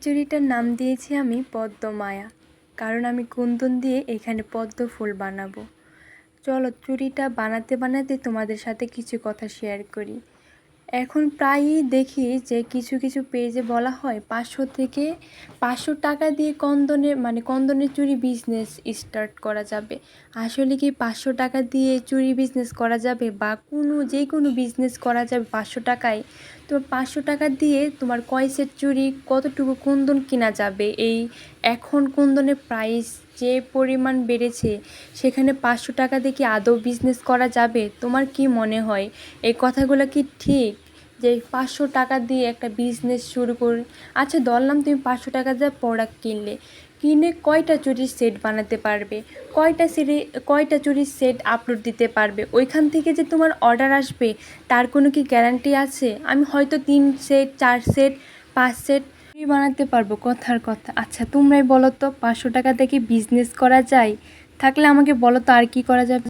চুড়িটার নাম দিয়েছি আমি পদ্মমায়া, কারণ আমি কুন্দন দিয়ে এখানে পদ্ম ফুল বানাবো। চলো চুড়িটা বানাতে বানাতে তোমাদের সাথে কিছু কথা শেয়ার করি। এখন প্রায়ই দেখি যে কিছু কিছু পেজে বলা হয় 500 টাকা দিয়ে কন্দনের চুড়ি বিজনেস স্টার্ট করা যাবে। আসলে কি 500 টাকা দিয়ে চুড়ি বিজনেস করা যাবে, বা যে কোনো বিজনেস করা যাবে 500 টাকায়? তো 500 টাকা দিয়ে তোমার কয় সেট চুড়ি, কতটুকু কুন্দন কিনা যাবে? এখন কুন্দনের প্রাইস যে পরিমাণ বেড়েছে, সেখানে 500 টাকা দিয়ে কি আদৌ বিজনেস করা যাবে? তোমার কি মনে হয়, এই কথাগুলো কি ঠিক যে 500 টাকা দিয়ে একটা বিজনেস শুরু করে? আচ্ছা ধরলাম তুমি 500 টাকা দিয়ে প্রোডাক্ট কিনে কয়টা চুড়ির সেট বানাতে পারবে, কয়টা চুড়ির সেট আপলোড দিতে পারবে? ওইখান থেকে যে তোমার অর্ডার আসবে তার কোনো কি গ্যারান্টি আছে? আমি হয়তো 3 সেট 4 সেট 5 সেট চুড়ি বানাতে পারবো, কথার কথা। আচ্ছা তোমরাই বলো তো, 500 টাকা থেকে বিজনেস করা যায়? থাকলে আমাকে বলো তো আর কি করা যাবে।